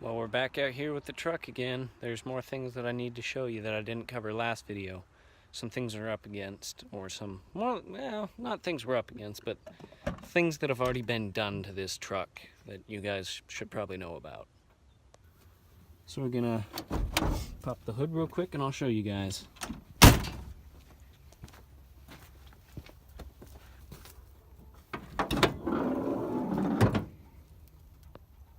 Well, we're back out here with the truck again. There's more things that I need to show you that I didn't cover last video. Some things we're up against, or some, well, not things we're up against, but things that have already been done to this truck that you guys should probably know about. So we're gonna pop the hood real quick and I'll show you guys.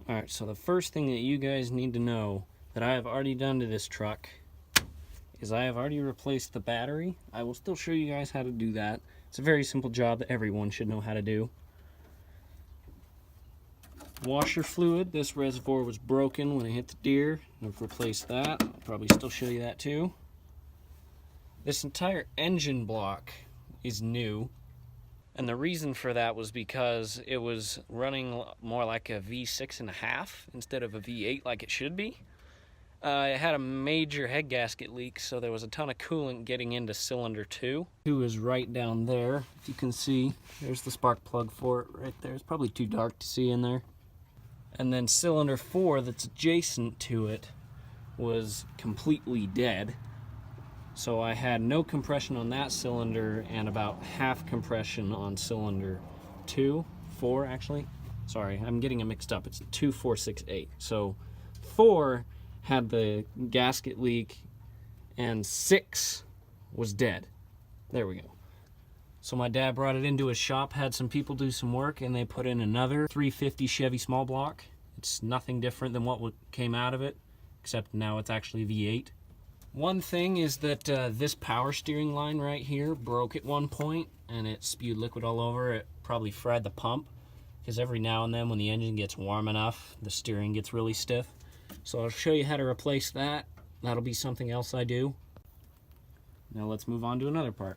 Alright, so the first thing that you guys need to know that I have already done to this truck is I have already replaced the battery. I will still show you guys how to do that. It's a very simple job that everyone should know how to do. Washer fluid. This reservoir was broken when I hit the deer. I've replaced that. I'll probably still show you that too. This entire engine block is new. And the reason for that was because it was running more like a V6.5 instead of a V8 like it should be. It had a major head gasket leak, so there was a ton of coolant getting into cylinder 2. 2 is right down there. If you can see, there's the spark plug for it right there. It's probably too dark to see in there. And then cylinder 4 that's adjacent to it was completely dead. So I had no compression on that cylinder and about half compression on cylinder 4 actually. Sorry, I'm getting it mixed up. It's 2, 4, 6, 8. So 4 had the gasket leak and 6 was dead. There we go. So my dad brought it into his shop, had some people do some work, and they put in another 350 Chevy small block. It's nothing different than what came out of it, except now it's actually V8. One thing is that this power steering line right here broke at one point and it spewed liquid all over. It probably fried the pump because every now and then when the engine gets warm enough, the steering gets really stiff. So I'll show you how to replace that. That'll be something else I do. Now let's move on to another part.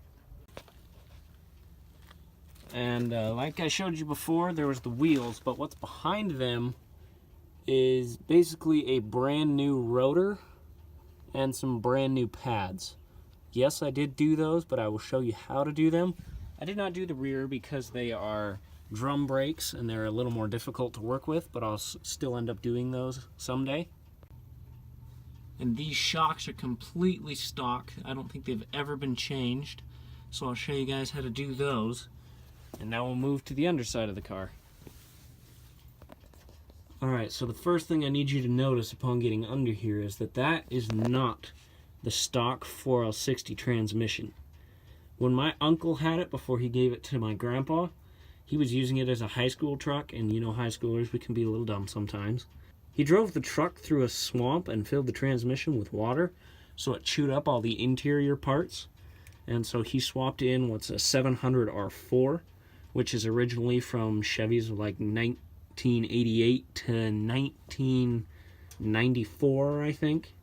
And like I showed you before, there was the wheels, but what's behind them is basically a brand new rotor and some brand new pads. Yes, I did do those, but I will show you how to do them. I did not do the rear because they are drum brakes and they're a little more difficult to work with, but I'll still end up doing those someday. And these shocks are completely stock. I don't think they've ever been changed, so I'll show you guys how to do those. And now we'll move to the underside of the car. Alright, so the first thing I need you to notice upon getting under here is that that is not the stock 4L60 transmission. When my uncle had it before he gave it to my grandpa, he was using it as a high school truck, and you know high schoolers, we can be a little dumb sometimes. He drove the truck through a swamp and filled the transmission with water, so it chewed up all the interior parts. And so he swapped in what's a 700 R4, which is originally from Chevys of like 1988 to 1994, I think.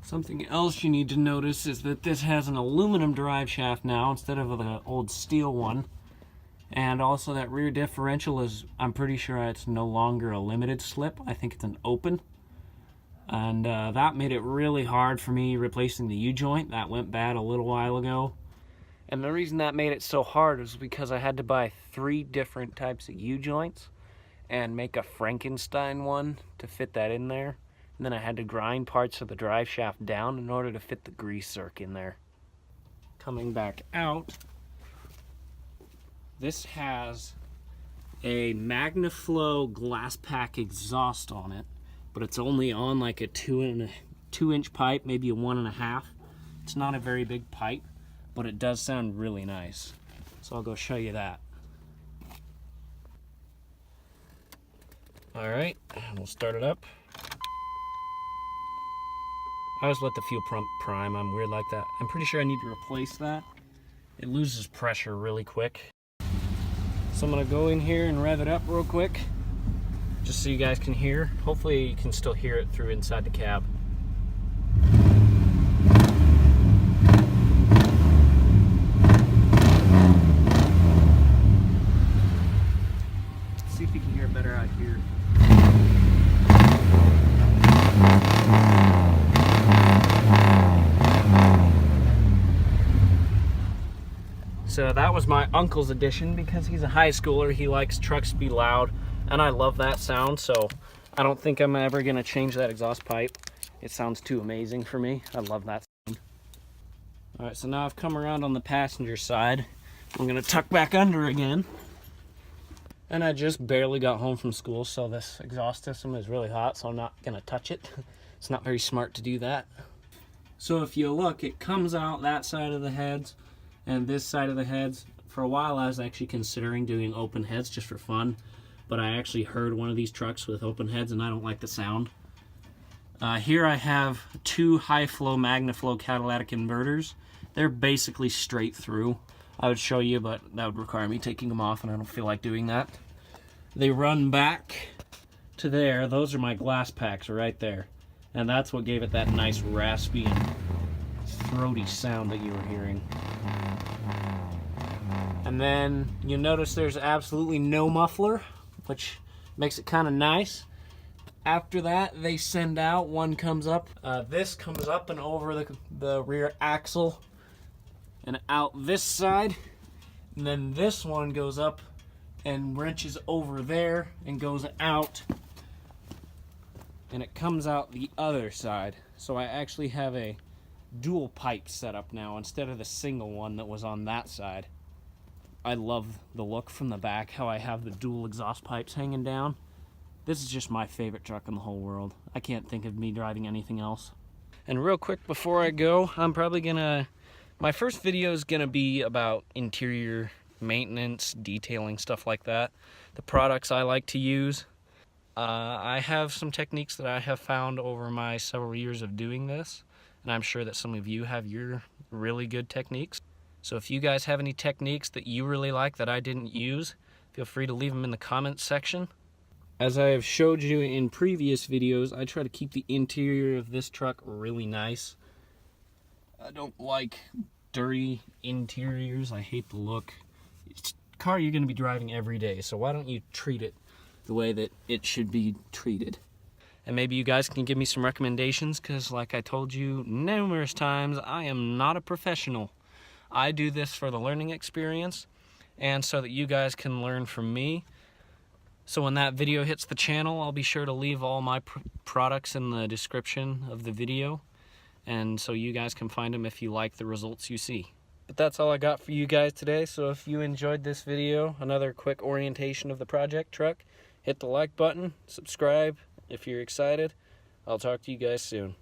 Something else you need to notice is that this has an aluminum drive shaft now instead of the old steel one. And also that rear differential is, I'm pretty sure it's no longer a limited slip. I think it's an open. And that made it really hard for me replacing the U-joint. That went bad a little while ago. And the reason that made it so hard is because I had to buy 3 different types of U-joints and make a Frankenstein one to fit that in there. And then I had to grind parts of the drive shaft down in order to fit the grease zerk in there. Coming back out, this has a MagnaFlow glass pack exhaust on it, but it's only on like a 2-inch pipe, maybe a 1.5. It's not a very big pipe, but it does sound really nice. So I'll go show you that. Alright, we'll start it up. I always let the fuel pump prime. I'm weird like that. I'm pretty sure I need to replace that. It loses pressure really quick. So I'm going to go in here and rev it up real quick, just so you guys can hear. Hopefully you can still hear it through inside the cab. See if you can hear it better out here. So that was my uncle's edition because he's a high schooler. He likes trucks to be loud, and I love that sound, so I don't think I'm ever gonna change that exhaust pipe. It sounds too amazing for me. I love that sound. All right, so now I've come around on the passenger side. I'm gonna tuck back under again. And I just barely got home from school, so this exhaust system is really hot, so I'm not gonna touch it. It's not very smart to do that. So if you look, it comes out that side of the heads and this side of the heads. For a while I was actually considering doing open heads just for fun, but I actually heard one of these trucks with open heads and I don't like the sound. Here I have two high-flow MagnaFlow catalytic inverters. They're basically straight through. I would show you, but that would require me taking them off, and I don't feel like doing that. They run back to there. Those are my glass packs right there. And that's what gave it that nice raspy and throaty sound that you were hearing. And then you notice there's absolutely no muffler, which makes it kind of nice. After that, they send out, one comes up. This comes up and over the rear axle and out this side, and then this one goes up and wrenches over there and goes out, and it comes out the other side. So I actually have a dual pipe setup now instead of the single one that was on that side. I love the look from the back, how I have the dual exhaust pipes hanging down. This is just my favorite truck in the whole world. I can't think of me driving anything else. And real quick before I go, I'm probably gonna, my first video is gonna be about interior maintenance, detailing, stuff like that. The products I like to use. I have some techniques that I have found over my several years of doing this, and I'm sure that some of you have your really good techniques. So if you guys have any techniques that you really like that I didn't use, feel free to leave them in the comments section. As I have showed you in previous videos, I try to keep the interior of this truck really nice. I don't like dirty interiors. I hate the look. It's a car you're going to be driving every day, so why don't you treat it the way that it should be treated? And maybe you guys can give me some recommendations, because like I told you numerous times, I am not a professional. I do this for the learning experience and so that you guys can learn from me. So when that video hits the channel, I'll be sure to leave all my products in the description of the video, and so you guys can find them if you like the results you see. But that's all I got for you guys today. So if you enjoyed this video, another quick orientation of the project truck, hit the like button, subscribe if you're excited. I'll talk to you guys soon.